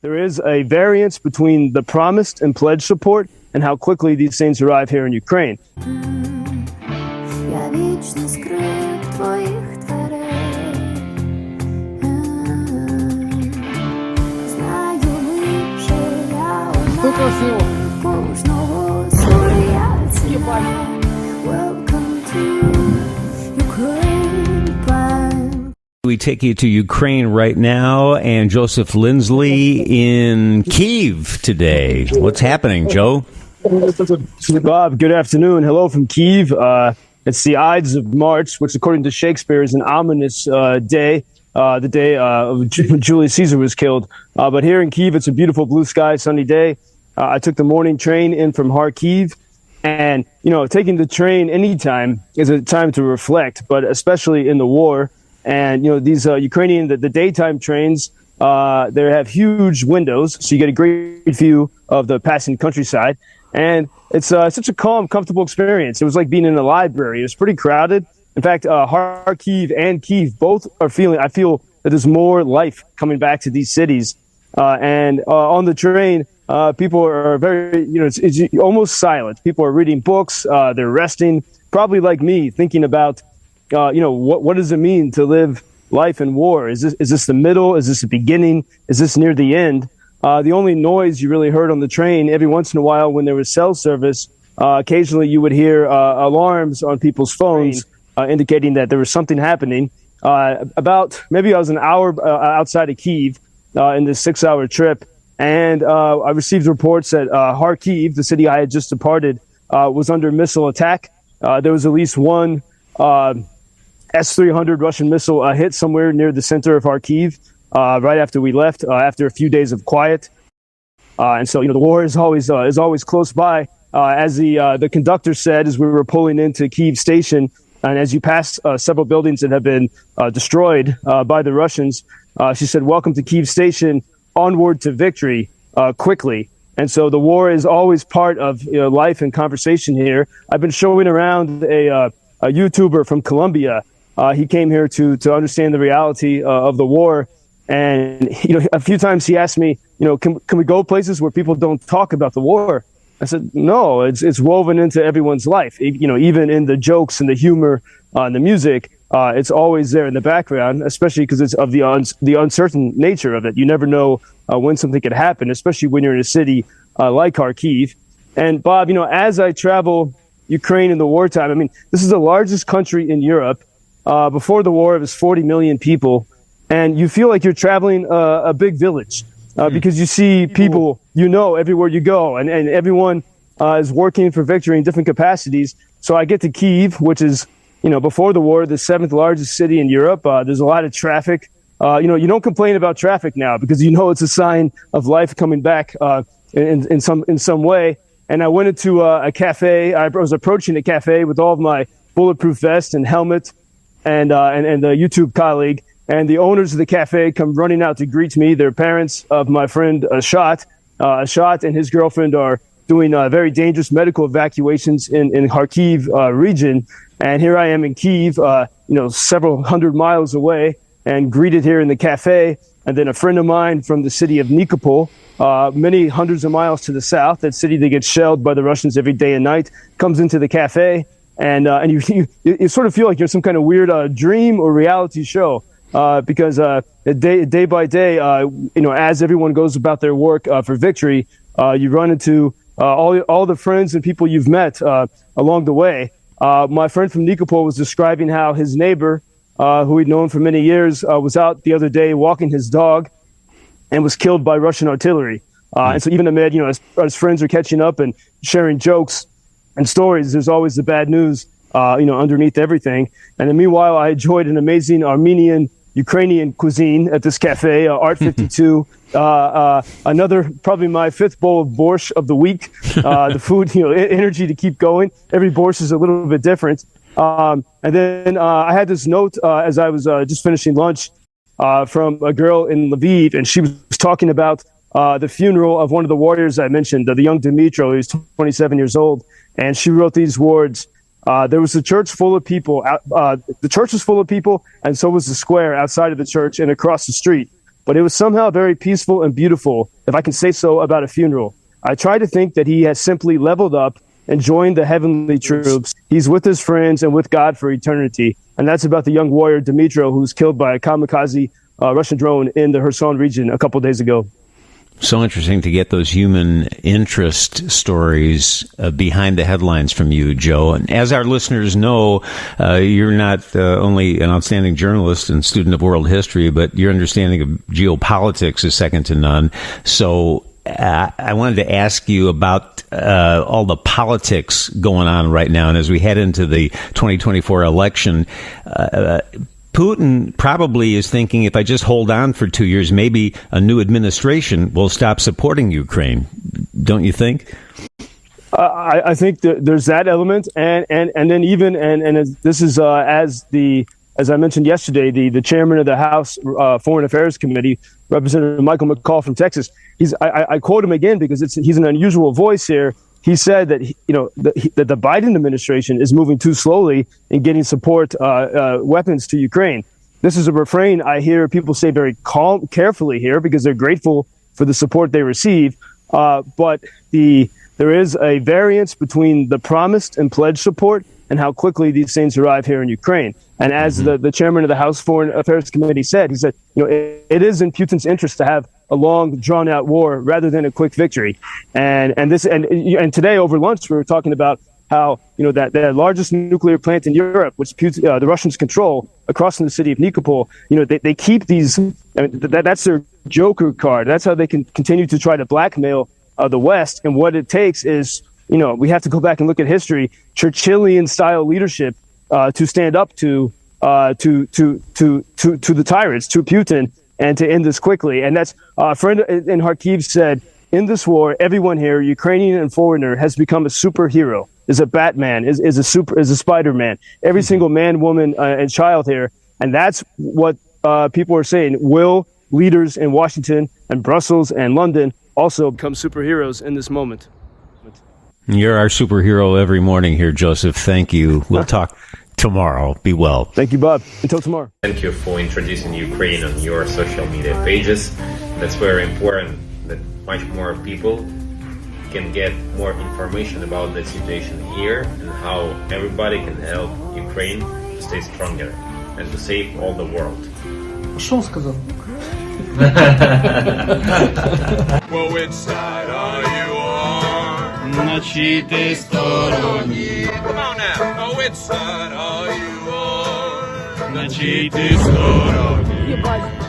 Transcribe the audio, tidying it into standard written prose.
there is a variance between the promised and pledged support and how quickly these things arrive here in Ukraine. We take you to Ukraine right now, and Joseph Lindsley in Kyiv today. What's happening, Joe? Bob, good afternoon. Hello from Kyiv. It's the Ides of March, which according to Shakespeare is an ominous day, the day when Julius Caesar was killed. But here in Kyiv, it's a beautiful blue sky, sunny day. I took the morning train in from Kharkiv. And, taking the train anytime is a time to reflect, but especially in the war. And, these Ukrainian, the daytime trains, they have huge windows, so you get a great view of the passing countryside. And it's such a calm, comfortable experience. It was like being in a library. It was pretty crowded. In fact, Kharkiv and Kyiv both are I feel that there's more life coming back to these cities. And on the train, people are very, it's almost silent. People are reading books. They're resting, probably like me, thinking about, what does it mean to live life in war? Is this the middle? Is this the beginning? Is this near the end? The only noise you really heard on the train every once in a while when there was cell service, occasionally you would hear alarms on people's phones indicating that there was something happening. Maybe I was an hour outside of Kyiv in this 6-hour trip. And I received reports that Kharkiv, the city I had just departed, was under missile attack. There was at least one S-300 Russian missile hit somewhere near the center of Kharkiv right after we left, after a few days of quiet. And so, the war is always close by. As the conductor said, as we were pulling into Kyiv station, and as you passed several buildings that have been destroyed by the Russians, she said, "Welcome to Kyiv station. Onward to victory, quickly." And so the war is always part of life and conversation here. I've been showing around a YouTuber from Colombia. He came here to understand the reality of the war. And, a few times he asked me, can we go places where people don't talk about the war? I said, no, it's woven into everyone's life. Even in the jokes and the humor and the music, it's always there in the background, especially because it's of the uncertain nature of it. You never know when something could happen, especially when you're in a city like Kharkiv. And Bob, as I travel Ukraine in the wartime, this is the largest country in Europe. Before the war, it was 40 million people. And you feel like you're traveling a big village because you see people, everywhere you go. And everyone is working for victory in different capacities. So I get to Kyiv, which is, before the war, the 7th largest city in Europe. There's a lot of traffic. You don't complain about traffic now because it's a sign of life coming back in some way. And I went into a cafe. I was approaching a cafe with all of my bulletproof vest and helmet and the YouTube colleague. And the owners of the cafe come running out to greet me. They're parents of my friend Ashot. Ashot and his girlfriend are doing very dangerous medical evacuations in Kharkiv region. And here I am in Kyiv, several hundred miles away, and greeted here in the cafe. And then a friend of mine from the city of Nikopol, many hundreds of miles to the south, that city that gets shelled by the Russians every day and night, comes into the cafe. And you sort of feel like you're some kind of weird dream or reality show. Because day by day, as everyone goes about their work for victory, you run into all the friends and people you've met along the way. My friend from Nikopol was describing how his neighbor, who he'd known for many years, was out the other day walking his dog and was killed by Russian artillery. And so even amid, as friends are catching up and sharing jokes and stories, there's always the bad news, underneath everything. And then meanwhile, I enjoyed an amazing Armenian Ukrainian cuisine at this cafe, Art 52. Another, probably my 5th bowl of borscht of the week. The food, energy to keep going. Every borscht is a little bit different. And then I had this note as I was just finishing lunch from a girl in Lviv, and she was talking about the funeral of one of the warriors I mentioned, the young Dmitro. He was 27 years old, and she wrote these words. There was a church full of people. The church was full of people, and so was the square outside of the church and across the street. but it was somehow very peaceful and beautiful, if I can say so about a funeral. I try to think that he has simply leveled up and joined the heavenly troops. He's with his friends and with God for eternity. And that's about the young warrior Dmitro, who's killed by a kamikaze Russian drone in the Kherson region a couple days ago. So interesting to get those human interest stories behind the headlines from you, Joe. And as our listeners know, you're not only an outstanding journalist and student of world history, but your understanding of geopolitics is second to none. So I wanted to ask you about all the politics going on right now. And as we head into the 2024 election, Putin probably is thinking, if I just hold on for 2 years, maybe a new administration will stop supporting Ukraine. Don't you think? I think that there's that element, and then even this is as I mentioned yesterday, the chairman of the House Foreign Affairs Committee, Representative Michael McCall from Texas. I quote him again because he's an unusual voice here. He said that that the Biden administration is moving too slowly in getting support weapons to Ukraine. This is a refrain I hear people say very carefully here because they're grateful for the support they receive. But there is a variance between the promised and pledged support and how quickly these things arrive here in Ukraine. And as the chairman of the House Foreign Affairs Committee said, he said, it is in Putin's interest to have a long, drawn-out war rather than a quick victory. And today over lunch we were talking about how that the largest nuclear plant in Europe, which Putin, the Russians control, across from the city of Nikopol, they keep these. That's their joker card. That's how they can continue to try to blackmail the West. And what it takes is, we have to go back and look at history, Churchillian-style leadership to stand up to the tyrants, to Putin, and to end this quickly. And that's a friend in Kharkiv said, in this war, everyone here, Ukrainian and foreigner, has become a superhero, is a Batman, is a Spider-Man. Every single man, woman, and child here. And that's what people are saying. Will leaders in Washington and Brussels and London also become superheroes in this moment? You're our superhero every morning here, Joseph. Thank you. We'll talk tomorrow. Be well. Thank you, Bob. Until tomorrow. Thank you for introducing Ukraine on your social media pages. That's very important that much more people can get more information about the situation here and how everybody can help Ukraine to stay stronger and to save all the world. Что он сказал? Well, which side are you on? На чьей ты стороне? Come on now. Oh, which side are you on? На чьей ты стороне?